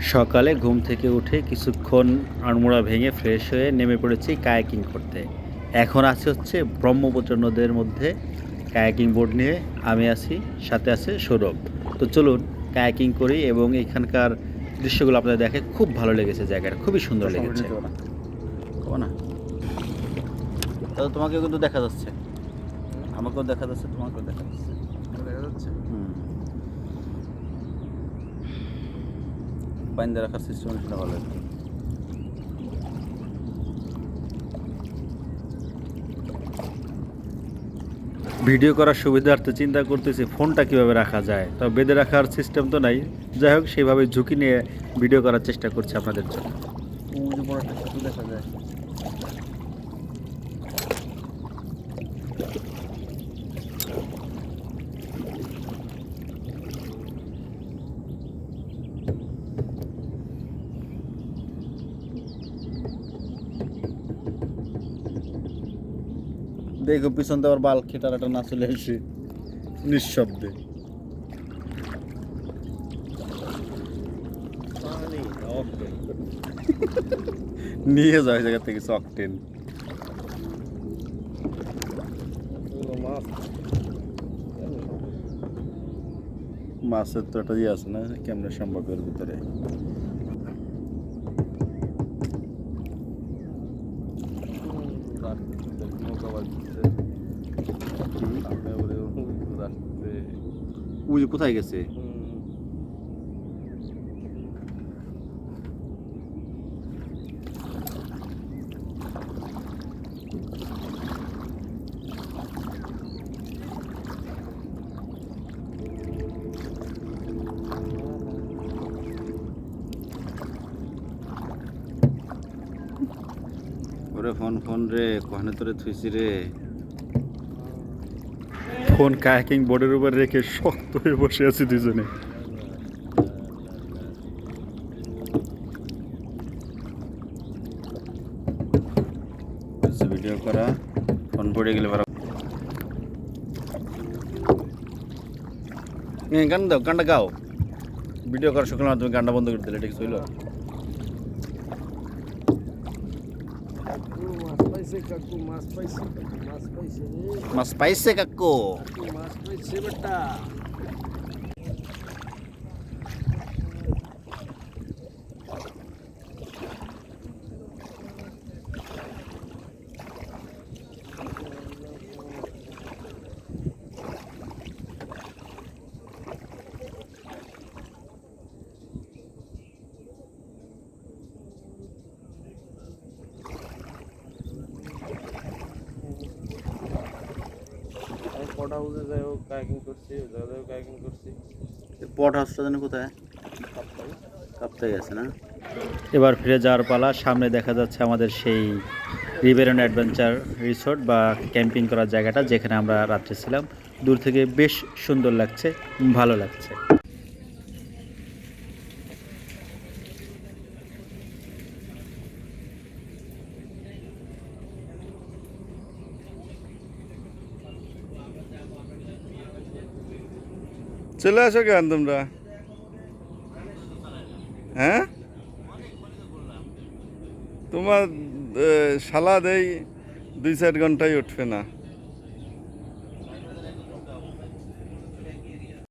সকালে ঘুম থেকে উঠে কিছুক্ষণ আড়মোড়া ভেঙে ফ্রেশ হয়ে নেমে পড়েছি কায়াকিং করতে। এখন আছি হচ্ছে ব্রহ্মপুত্র নদের মধ্যে কায়াকিং বোর্ড নিয়ে আমি আছি, সাথে আছে সৌরভ। তো চলুন কায়াকিং করি এবং এখানকার দৃশ্যগুলো আপনাদের দেখে খুব ভালো লেগেছে, জায়গাটা খুবই সুন্দর লেগেছে। না তো তোমাকেও কিন্তু দেখা যাচ্ছে, আমাকেও দেখা যাচ্ছে, তোমাকেও দেখা যাচ্ছে। বাইন্দা রাখার সিস্টেম সেটা ভালো। ভিডিও করার সুবিধার্থে চিন্তা করতেছি ফোনটা কিভাবে রাখা যায়, তবে বেঁধে রাখার সিস্টেম তো নাই। যাই হোক, সেইভাবে ঝুঁকি নিয়ে ভিডিও করার চেষ্টা করছি আপনাদের জন্য। দেখা যায় দেখো পিছন তো আবার বাল খেটারাটা না চলে আসে নিঃশব্দে। নিয়ে যায় জায়গা থেকে চকটেন। মাছের তো একটা ইয়ে আছে না, কেমনে সম্ভবের ভিতরে। কোথায় গেছে? ওরে ফোন ফোন রে, কোহানে তোরে থুইছি রে। ফোন কায়াকিং বোর্ডের উপর রেখে শক্ত হয়ে বসে আছি দুজনে। ভিডিও করা, ফোন পড়ে গেলে গান দাও, গানটা গাও। ভিডিও করা শুকলাম, তুমি গানটা বন্ধ করে দিলে, এটা কিছু হইলো? মাছ পাইছে কাকু, মাছ পাইছে বেটা। পট হাউসে যাই হোক কায়াকিং করছি, জায়গায় কায়াকিং করছি। পট হাউসটা যেন কোথায়? কাপ্তাই আছে না? এবার ফিরে যাওয়ার পালা। সামনে দেখা যাচ্ছে আমাদের সেই রিভার অ্যাডভেঞ্চার রিসোর্ট বা ক্যাম্পিং করার জায়গাটা, যেখানে আমরা রাত্রে ছিলাম। দূর থেকে বেশ সুন্দর লাগছে, ভালো লাগছে। চলে আসো কেন তোমরা? হ্যাঁ, তোমার শালা দেই 2-4 ঘন্টায় উঠবে না।